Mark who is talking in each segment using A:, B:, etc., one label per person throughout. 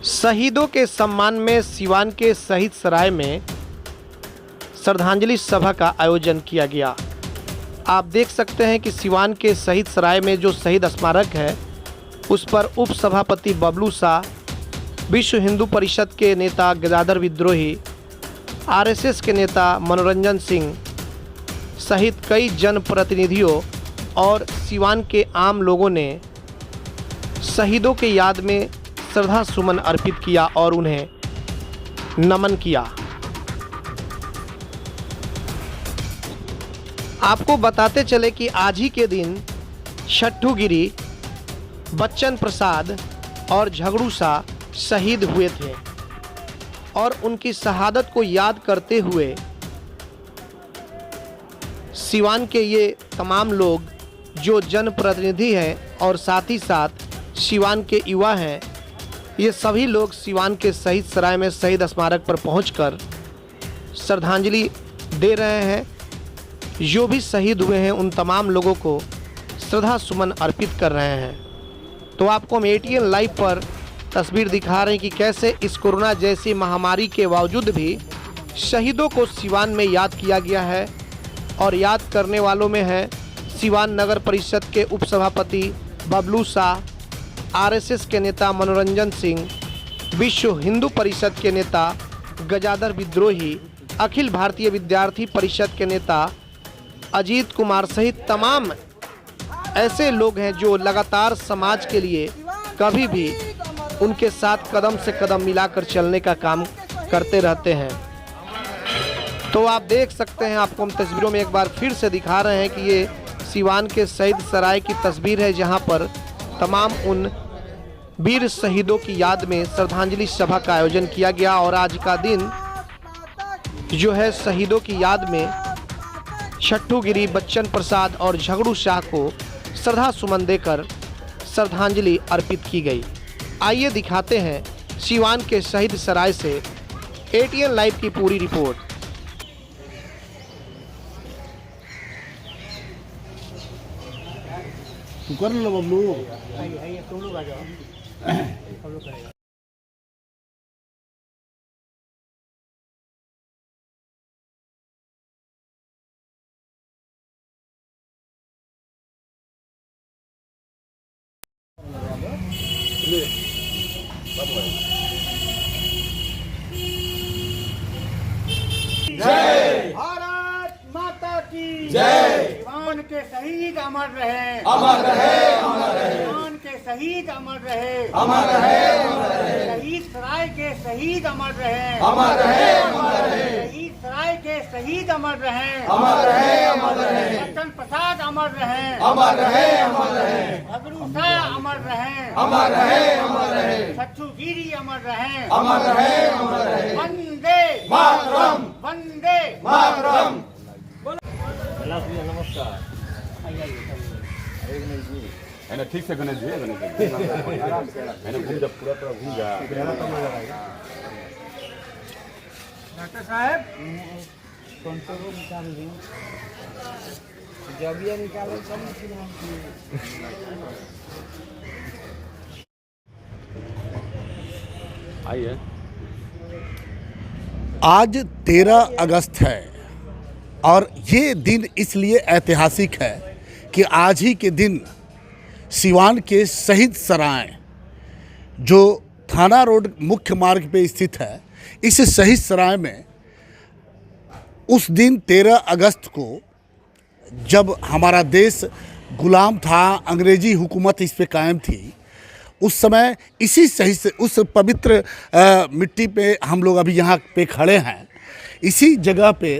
A: शहीदों के सम्मान में सिवान के शहीद सराय में श्रद्धांजलि सभा का आयोजन किया गया। आप देख सकते हैं कि सिवान के शहीद सराय में जो शहीद स्मारक है उस पर उप सभापति बबलू शाह, विश्व हिंदू परिषद के नेता गदाधर विद्रोही, आरएसएस के नेता मनोरंजन सिंह सहित कई जनप्रतिनिधियों और सिवान के आम लोगों ने शहीदों के याद में श्रद्धा सुमन अर्पित किया और उन्हें नमन किया। आपको बताते चले कि आज ही के दिन छट्टू गिरी, बच्चन प्रसाद और झगड़ू शाह शहीद हुए थे और उनकी शहादत को याद करते हुए सिवान के ये तमाम लोग जो जनप्रतिनिधि हैं और साथ ही साथ सिवान के युवा हैं, ये सभी लोग सिवान के शहीद सराय में शहीद स्मारक पर पहुंचकर श्रद्धांजलि दे रहे हैं। जो भी शहीद हुए हैं उन तमाम लोगों को श्रद्धा सुमन अर्पित कर रहे हैं। तो आपको हम ATN लाइव पर तस्वीर दिखा रहे हैं कि कैसे इस कोरोना जैसी महामारी के बावजूद भी शहीदों को सिवान में याद किया गया है। और याद करने वालों में हैं सिवान नगर परिषद के उपसभापति बबलू शाह, आरएसएस के नेता मनोरंजन सिंह, विश्व हिंदू परिषद के नेता गदाधर विद्रोही, अखिल भारतीय विद्यार्थी परिषद के नेता अजीत कुमार सहित तमाम ऐसे लोग हैं जो लगातार समाज के लिए कभी भी उनके साथ कदम से कदम मिलाकर चलने का काम करते रहते हैं। तो आप देख सकते हैं, आपको हम तस्वीरों में एक बार फिर से दिखा रहे हैं कि ये सिवान के शहीद सराय की तस्वीर है जहां पर तमाम उन वीर शहीदों की याद में श्रद्धांजलि सभा का आयोजन किया गया। और आज का दिन जो है शहीदों की याद में छट्टू गिरी, बच्चन प्रसाद और झगड़ू शाह को श्रद्धा सुमन देकर श्रद्धांजलि अर्पित की गई। आइए दिखाते हैं सिवान के शहीद सराय से ATN लाइव की पूरी रिपोर्ट।
B: कर लो बबलू।
C: तुम लोग आ जाओ, हम लोग करेंगे।
B: जय
C: भारत माता की
B: जय।
C: सिवान के शहीद अमर रहे,
B: अमर रहे, अमर रहे,
C: सिवान के शहीद अमर रहे,
B: अमर रहे, अमर रहे,
C: शहीद सराय के शहीद अमर रहे,
B: अमर रहे, अमर रहे,
C: शहीद सराय के शहीद अमर रहे,
B: अमर रहे, अमर रहे,
C: बच्चन प्रसाद अमर रहे,
B: अमर रहे, अमर रहे,
C: झगड़ू शाह अमर रहे,
B: अमर रहे, अमर रहे,
C: छट्टू गिरी अमर रहे,
B: अमर रहे, अमर रहे।
C: वंदे
B: मातरम,
C: वंदे
B: मातरम।
C: नमस्कार।
D: है ना, ठीक से गणेश जी, गणेश जी है ना, घूम जा पूरा घूम जा।
C: डॉक्टर साहब जबिया निकालो
D: आइए।
B: आज 13 अगस्त है और ये दिन इसलिए ऐतिहासिक है कि आज ही के दिन सिवान के शहीद सराय जो थाना रोड मुख्य मार्ग पे स्थित है, इस शहीद सराय में उस दिन 13 अगस्त को जब हमारा देश गुलाम था, अंग्रेजी हुकूमत इस पे कायम थी, उस समय इसी शहीद से उस पवित्र मिट्टी पे हम लोग अभी यहाँ पे खड़े हैं। इसी जगह पे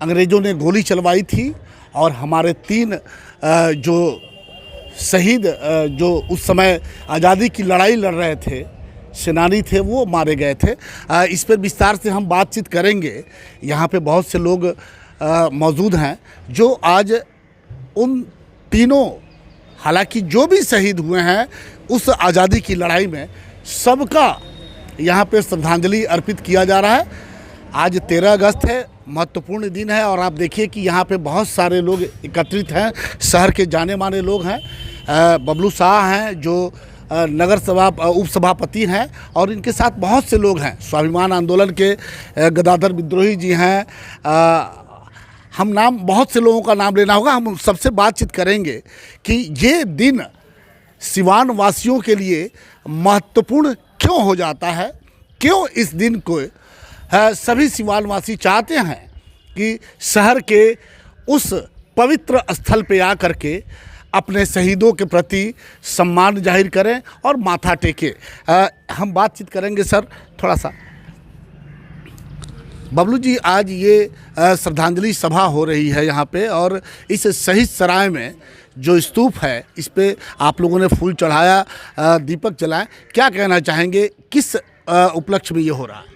B: अंग्रेज़ों ने गोली चलवाई थी और हमारे 3 जो शहीद जो उस समय आज़ादी की लड़ाई लड़ रहे थे, सेनानी थे, वो मारे गए थे। इस पर विस्तार से हम बातचीत करेंगे। यहाँ पे बहुत से लोग मौजूद हैं जो आज उन तीनों, हालांकि जो भी शहीद हुए हैं उस आज़ादी की लड़ाई में, सबका यहाँ पे श्रद्धांजलि अर्पित किया जा रहा है। आज 13 अगस्त है, महत्वपूर्ण दिन है और आप देखिए कि यहाँ पे बहुत सारे लोग एकत्रित हैं, शहर के जाने माने लोग हैं। बबलू शाह हैं जो नगर सभा उपसभापति हैं और इनके साथ बहुत से लोग हैं। स्वाभिमान आंदोलन के गदाधर विद्रोही जी हैं। हम नाम बहुत से लोगों का नाम लेना होगा। हम सबसे बातचीत करेंगे कि ये दिन सिवान वासियों के लिए महत्वपूर्ण क्यों हो जाता है, क्यों इस दिन को सभी सिवान वासी चाहते हैं कि शहर के उस पवित्र स्थल पे आकर के अपने शहीदों के प्रति सम्मान जाहिर करें और माथा टेके। हम बातचीत करेंगे सर थोड़ा सा। बबलू जी, आज ये श्रद्धांजलि सभा हो रही है यहाँ पे और इस शहीद सराय में जो स्तूप है इस पे आप लोगों ने फूल चढ़ाया, दीपक जलाए, क्या कहना चाहेंगे, किस उपलक्ष्य में ये हो रहा है?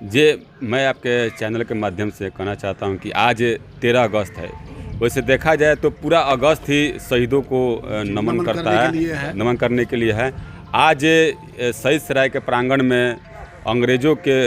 D: जी, मैं आपके चैनल के माध्यम से कहना चाहता हूं कि आज 13 अगस्त है। वैसे देखा जाए तो पूरा अगस्त ही शहीदों को नमन करता है, नमन करने के लिए है। आज शहीद सराय के प्रांगण में अंग्रेज़ों के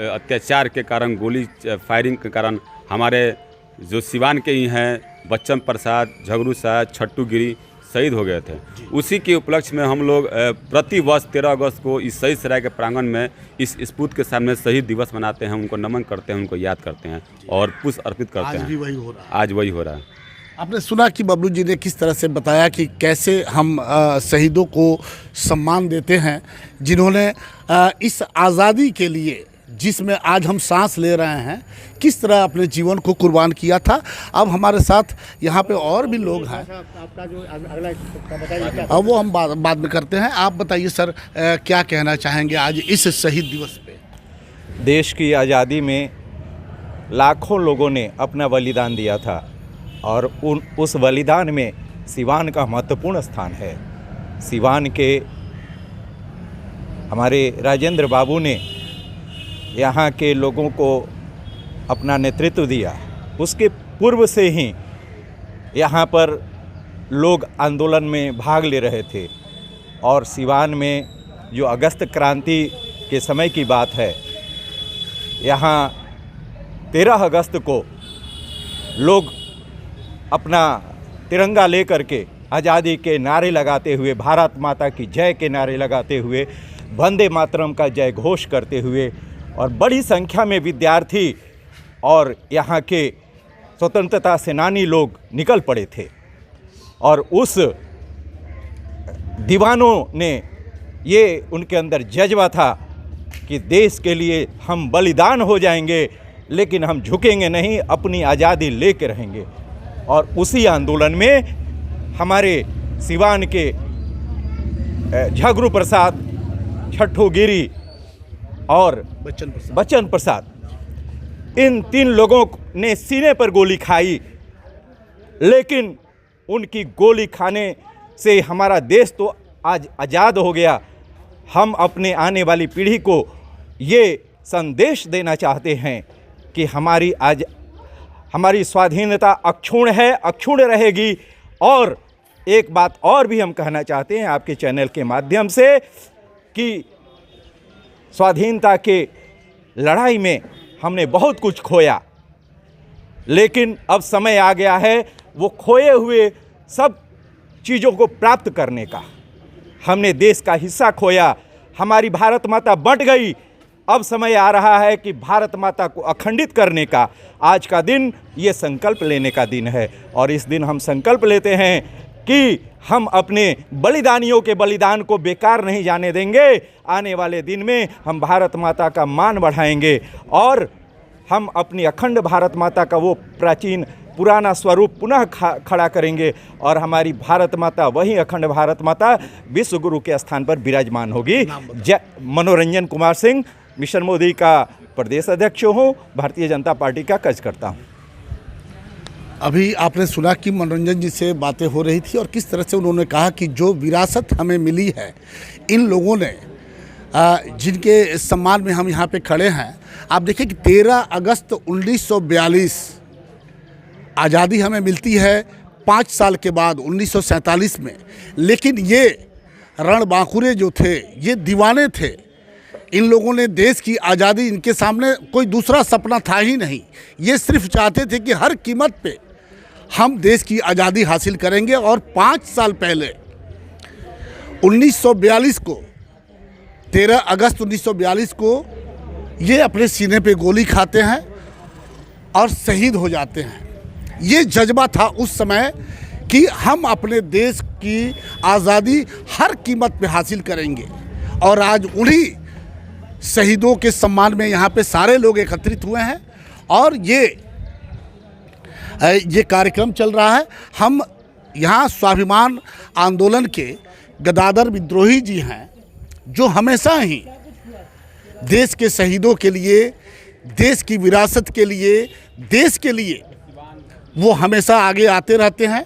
D: अत्याचार के कारण, गोली फायरिंग के कारण हमारे जो सिवान के ही हैं बच्चन प्रसाद, झगरू साहब, छट्टू गिरी शहीद हो गए थे। उसी के उपलक्ष्य में हम लोग प्रति वर्ष 13 अगस्त को इस शहीद सराय के प्रांगण में इस स्पूत के सामने शहीद दिवस मनाते हैं, उनको नमन करते हैं, उनको याद करते हैं और पुष्प अर्पित करते हैं।
B: आज भी वही हो रहा है।
D: आज वही हो रहा है।
B: आपने सुना कि बबलू जी ने किस तरह से बताया कि कैसे हम शहीदों को सम्मान देते हैं, जिन्होंने इस आज़ादी के लिए, जिसमें आज हम सांस ले रहे हैं, किस तरह अपने जीवन को कुर्बान किया था। अब हमारे साथ यहाँ पे और भी लोग हैं,
C: आपका जो अगला बताइए क्या?
B: अब वो हम बाद में करते हैं। आप बताइए सर, क्या कहना चाहेंगे आज इस शहीद दिवस पे?
E: देश की आज़ादी में लाखों लोगों ने अपना बलिदान दिया था और उस बलिदान में सिवान का महत्वपूर्ण स्थान है। सिवान के हमारे राजेंद्र बाबू ने यहाँ के लोगों को अपना नेतृत्व दिया। उसके पूर्व से ही यहाँ पर लोग आंदोलन में भाग ले रहे थे और सिवान में जो अगस्त क्रांति के समय की बात है, यहाँ 13 अगस्त को लोग अपना तिरंगा लेकर के आज़ादी के नारे लगाते हुए, भारत माता की जय के नारे लगाते हुए, वंदे मातरम का जय घोष करते हुए और बड़ी संख्या में विद्यार्थी और यहाँ के स्वतंत्रता सेनानी लोग निकल पड़े थे। और उस दीवानों ने, ये उनके अंदर जज्बा था कि देश के लिए हम बलिदान हो जाएंगे लेकिन हम झुकेंगे नहीं, अपनी आज़ादी लेके रहेंगे। और उसी आंदोलन में हमारे सिवान के झगरू प्रसाद, छट्टू गिरी और बच्चन प्रसाद, इन 3 लोगों ने सीने पर गोली खाई, लेकिन उनकी गोली खाने से हमारा देश तो आज आज़ाद हो गया। हम अपने आने वाली पीढ़ी को ये संदेश देना चाहते हैं कि हमारी स्वाधीनता अक्षुण्ण है, अक्षुण्ण रहेगी। और एक बात और भी हम कहना चाहते हैं आपके चैनल के माध्यम से कि स्वाधीनता के लड़ाई में हमने बहुत कुछ खोया, लेकिन अब समय आ गया है वो खोए हुए सब चीज़ों को प्राप्त करने का। हमने देश का हिस्सा खोया, हमारी भारत माता बंट गई, अब समय आ रहा है कि भारत माता को अखंडित करने का। आज का दिन ये संकल्प लेने का दिन है और इस दिन हम संकल्प लेते हैं कि हम अपने बलिदानियों के बलिदान को बेकार नहीं जाने देंगे। आने वाले दिन में हम भारत माता का मान बढ़ाएंगे और हम अपनी अखंड भारत माता का वो प्राचीन पुराना स्वरूप पुनः खड़ा करेंगे और हमारी भारत माता, वही अखंड भारत माता विश्व गुरु के स्थान पर विराजमान होगी। मनोरंजन कुमार सिंह, मिशन मोदी का प्रदेश अध्यक्ष हूँ, भारतीय जनता पार्टी का कार्यकर्ता हूँ।
B: अभी आपने सुना कि मनोरंजन जी से बातें हो रही थी और किस तरह से उन्होंने कहा कि जो विरासत हमें मिली है, इन लोगों ने, जिनके सम्मान में हम यहाँ पे खड़े हैं। आप देखिए कि 13 अगस्त 1942 आज़ादी हमें मिलती है 5 साल के बाद 1947 में, लेकिन ये रणबांकुरे जो थे, ये दीवाने थे। इन लोगों ने देश की आज़ादी, इनके सामने कोई दूसरा सपना था ही नहीं। ये सिर्फ चाहते थे कि हर कीमत पे हम देश की आज़ादी हासिल करेंगे। और 5 साल पहले 1942 को 13 अगस्त 1942 को ये अपने सीने पे गोली खाते हैं और शहीद हो जाते हैं। ये जज्बा था उस समय कि हम अपने देश की आज़ादी हर कीमत पे हासिल करेंगे, और आज उन्हीं शहीदों के सम्मान में यहाँ पे सारे लोग एकत्रित हुए हैं और ये कार्यक्रम चल रहा है। हम यहाँ स्वाभिमान आंदोलन के गदाधर विद्रोही जी हैं, जो हमेशा ही देश के शहीदों के लिए, देश की विरासत के लिए, देश के लिए वो हमेशा आगे आते रहते हैं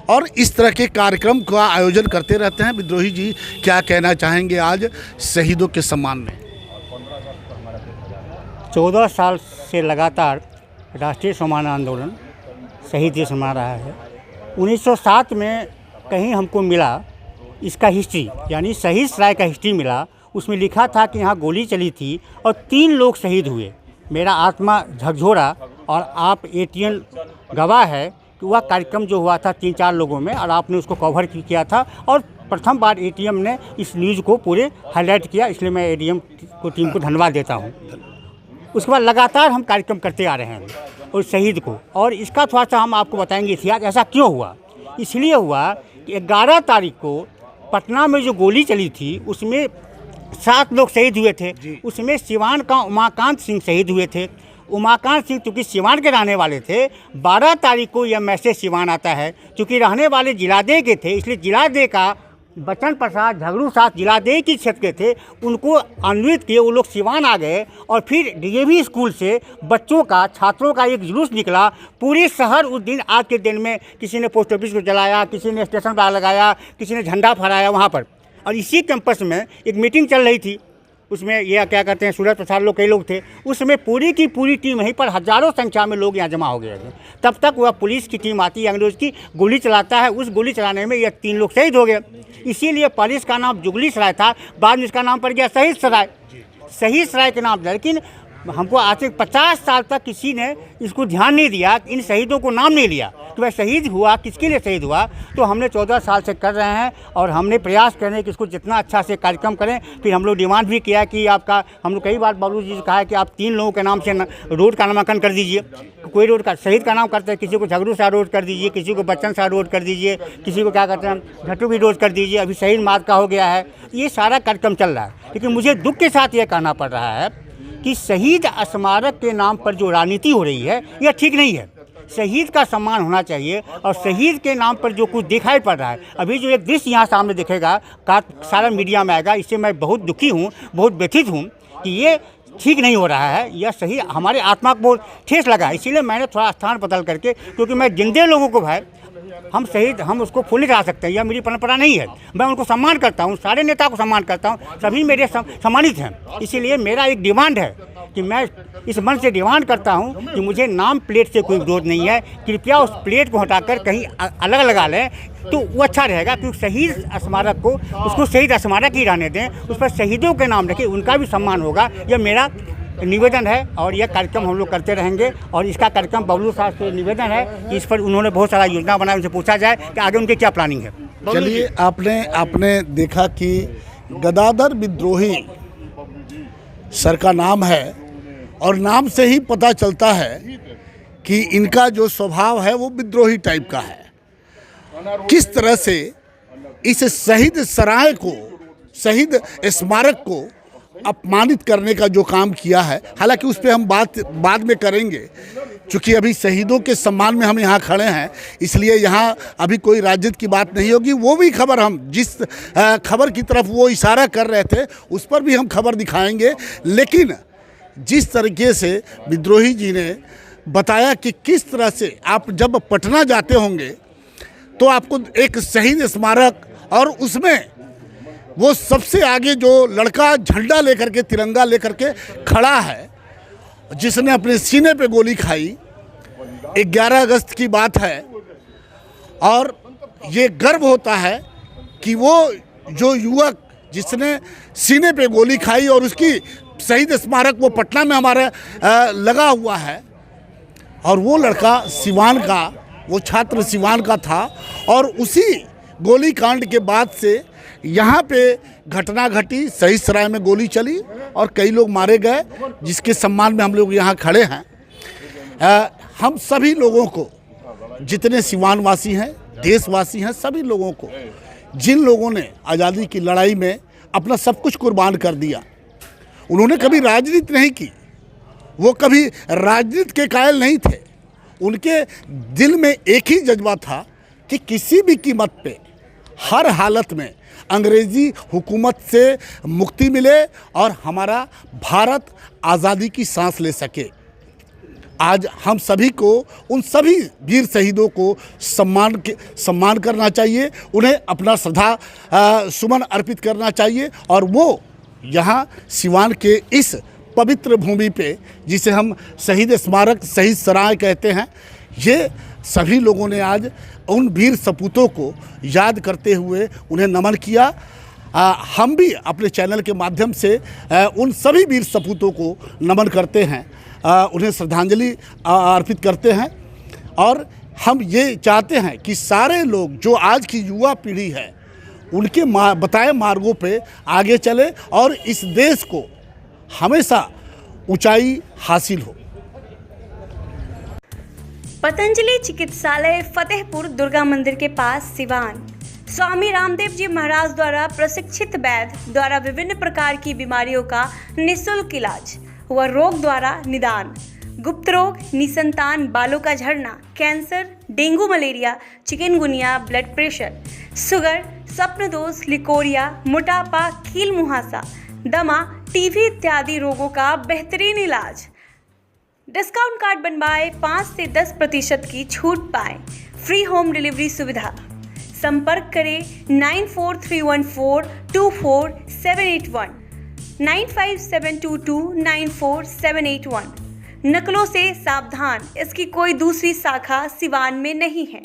B: और इस तरह के कार्यक्रम का आयोजन करते रहते हैं। विद्रोही जी क्या कहना चाहेंगे आज शहीदों के सम्मान में?
C: 14 साल से लगातार राष्ट्रीय सम्मान आंदोलन शहीद दिवस मना रहा है। 1907 में कहीं हमको मिला इसका हिस्ट्री, यानी शहीद सराय का हिस्ट्री मिला। उसमें लिखा था कि यहाँ गोली चली थी और 3 लोग शहीद हुए। मेरा आत्मा झकझोरा और आप एटीएन गवाह है कि वह कार्यक्रम जो हुआ था 3-4 लोगों में, और आपने उसको कवर किया था और प्रथम बार एटीएम ने इस न्यूज़ को पूरे हाईलाइट किया, इसलिए मैं एटीएम को टीम को धन्यवाद देता हूँ। उसके बाद लगातार हम कार्यक्रम करते आ रहे हैं और शहीद को, और इसका थोड़ा सा हम आपको बताएंगे इतिहास। ऐसा क्यों हुआ? इसलिए हुआ कि 11 तारीख को पटना में जो गोली चली थी उसमें 7 लोग शहीद हुए थे। उसमें सिवान का उमाकांत सिंह शहीद हुए थे। उमाकांत सिंह चूँकि सिवान के रहने वाले थे, 12 तारीख को यह मैसेज सिवान आता है। चूँकि रहने वाले जिलादेह के थे, इसलिए जिलादेह का बच्चन प्रसाद झगड़ू साथ जिलादेह की क्षेत्र के थे, उनको अन्वित किए। वो लोग सिवान आ गए और फिर डीएवी स्कूल से बच्चों का, छात्रों का एक जुलूस निकला। पूरे शहर उस दिन, आज के दिन में किसी ने पोस्ट ऑफिस को जलाया, किसी ने स्टेशन पर आग लगाया, किसी ने झंडा फहराया वहाँ पर। और इसी कैंपस में एक मीटिंग चल रही थी, उसमें ये क्या कहते हैं, सूरज प्रसाद लोग, कई लोग थे। उसमें पूरी की पूरी टीम वहीं पर हज़ारों संख्या में लोग यहाँ जमा हो गए थे। तब तक वह पुलिस की टीम आती है, अंग्रेज़ की, गोली चलाता है। उस गोली चलाने में यह 3 लोग शहीद हो गए। इसीलिए पहले इसका नाम जुगली सराय था, बाद में इसका नाम पड़ गया शहीद सराय। शहीद सराय के नाम था। लेकिन हमको आज से 50 साल तक किसी ने इसको ध्यान नहीं दिया, इन शहीदों को नाम नहीं लिया कि वह शहीद हुआ, किसके लिए शहीद हुआ। तो हमने 14 साल से कर रहे हैं और हमने प्रयास करें कि इसको जितना अच्छा से कार्यक्रम करें। फिर हम लोग डिमांड भी किया कि आपका, हम लोग कई बार बाबू जी से कहा है कि आप 3 लोगों के नाम से रोड का नामांकन कर दीजिए। कोई रोड का शहीद का नाम करते हैं, किसी को झगड़ू शाह रोड कर दीजिए, किसी को बच्चन शाह रोड कर दीजिए, किसी को क्या कहते हैं झट्टू भी रोड कर दीजिए। अभी शहीद मार्ग का हो गया है। ये सारा कार्यक्रम चल रहा है। लेकिन मुझे दुख के साथ ये कहना पड़ रहा है कि शहीद स्मारक के नाम पर जो राजनीति हो रही है यह ठीक नहीं है। शहीद का सम्मान होना चाहिए और शहीद के नाम पर जो कुछ दिखाई पड़ रहा है, अभी जो एक दृश्य यहाँ सामने दिखेगा, सारा मीडिया में आएगा, इससे मैं बहुत दुखी हूँ, बहुत व्यथित हूँ कि ये ठीक नहीं हो रहा है। यह सही, हमारे आत्मा को बहुत ठेस लगा। इसीलिए मैंने थोड़ा स्थान बदल करके, क्योंकि मैं जिंदे लोगों को भाई, हम शहीद, हम उसको फूल नहीं करा सकते, यह मेरी परंपरा नहीं है। मैं उनको सम्मान करता हूँ, सारे नेता को सम्मान करता हूँ, सभी मेरे सम्मानित हैं। इसीलिए मेरा एक डिमांड है कि मैं इस मन से डिमांड करता हूँ कि मुझे नाम प्लेट से कोई विरोध नहीं है, कृपया उस प्लेट को हटाकर कहीं अलग लगा लें तो वो अच्छा रहेगा। क्योंकि शहीद स्मारक को, उसको शहीद स्मारक ही रहने दें, उस पर शहीदों के नाम रखें, उनका भी सम्मान होगा। यह मेरा निवेदन है और यह कार्यक्रम हम लोग करते रहेंगे। और इसका कार्यक्रम बबलू साहब से निवेदन है कि इस पर उन्होंने बहुत सारा योजना बनाया, उनसे पूछा जाए कि आगे उनकी क्या प्लानिंग है।
B: चलिए, आपने देखा कि गदाधर विद्रोही सर का नाम है और नाम से ही पता चलता है कि इनका जो स्वभाव है वो विद्रोही टाइप का है। किस तरह से इस शहीद सराय को, शहीद स्मारक को अपमानित करने का जो काम किया है, हालांकि उस पर हम बात बाद में करेंगे, क्योंकि अभी शहीदों के सम्मान में हम यहाँ खड़े हैं, इसलिए यहाँ अभी कोई राजनीति की बात नहीं होगी। वो भी खबर, हम जिस खबर की तरफ वो इशारा कर रहे थे उस पर भी हम खबर दिखाएंगे। लेकिन जिस तरीके से विद्रोही जी ने बताया कि किस तरह से आप जब पटना जाते होंगे तो आपको एक शहीद स्मारक, और उसमें वो सबसे आगे जो लड़का झंडा लेकर के, तिरंगा लेकर के खड़ा है, जिसने अपने सीने पे गोली खाई, 11 अगस्त की बात है। और ये गर्व होता है कि वो जो युवक जिसने सीने पे गोली खाई और उसकी शहीद स्मारक वो पटना में हमारे लगा हुआ है, और वो लड़का सिवान का, वो छात्र सिवान का था। और उसी गोली कांड के बाद से यहाँ पे घटना घटी, सहीसराय में गोली चली और कई लोग मारे गए, जिसके सम्मान में हम लोग यहाँ खड़े हैं। हम सभी लोगों को, जितने सिवानवासी हैं, देशवासी हैं, सभी लोगों को, जिन लोगों ने आज़ादी की लड़ाई में अपना सब कुछ कुर्बान कर दिया, उन्होंने कभी राजनीति नहीं की, वो कभी राजनीति के कायल नहीं थे। उनके दिल में एक ही जज्बा था कि किसी भी कीमत पे, हर हालत में अंग्रेज़ी हुकूमत से मुक्ति मिले और हमारा भारत आज़ादी की सांस ले सके। आज हम सभी को उन सभी वीर शहीदों को सम्मान करना चाहिए, उन्हें अपना श्रद्धा सुमन अर्पित करना चाहिए। और वो यहाँ सिवान के इस पवित्र भूमि पे, जिसे हम शहीद स्मारक, शहीद सराय कहते हैं, ये सभी लोगों ने आज उन वीर सपूतों को याद करते हुए उन्हें नमन किया। हम भी अपने चैनल के माध्यम से उन सभी वीर सपूतों को नमन करते हैं, उन्हें श्रद्धांजलि अर्पित करते हैं। और हम ये चाहते हैं कि सारे लोग, जो आज की युवा पीढ़ी है, उनके बताए मार्गों पे आगे चले और इस देश को हमेशा ऊंचाई हासिल हो।
F: पतंजलि चिकित्सालय फतेहपुर दुर्गा मंदिर के पास सिवान। स्वामी रामदेव जी महाराज द्वारा प्रशिक्षित वैद्य द्वारा विभिन्न प्रकार की बीमारियों का निःशुल्क इलाज व रोग द्वारा निदान, गुप्त रोग, निसंतान बालों का झड़ना, cancer, dengue, malaria, chikungunya, blood pressure, sugar, स्वप्न दोष, लिकोरिया, मोटापा, कील मुहासा, दमा, टीबी इत्यादि रोगों का बेहतरीन इलाज। डिस्काउंट कार्ड बनवाए 5 से 10% की छूट पाएं। फ्री होम डिलीवरी सुविधा। संपर्क करें 9431424781 9572294781। नकलों से सावधान, इसकी कोई दूसरी शाखा सिवान में नहीं है।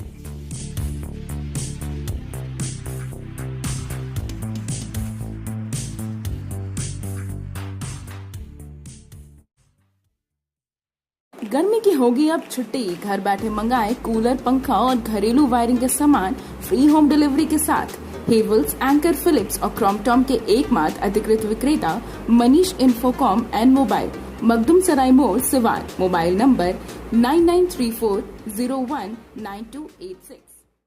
G: गर्मी की होगी अब छुट्टी, घर बैठे मंगाए कूलर, पंखा और घरेलू वायरिंग के सामान फ्री होम डिलीवरी के साथ। हेवल्स, एंकर, फिलिप्स और क्रॉम्पटन के एकमात्र अधिकृत विक्रेता मनीष इंफोकॉम एंड मोबाइल, मखदुम सराय मोड़, सिवान। Mobile number 9934019286।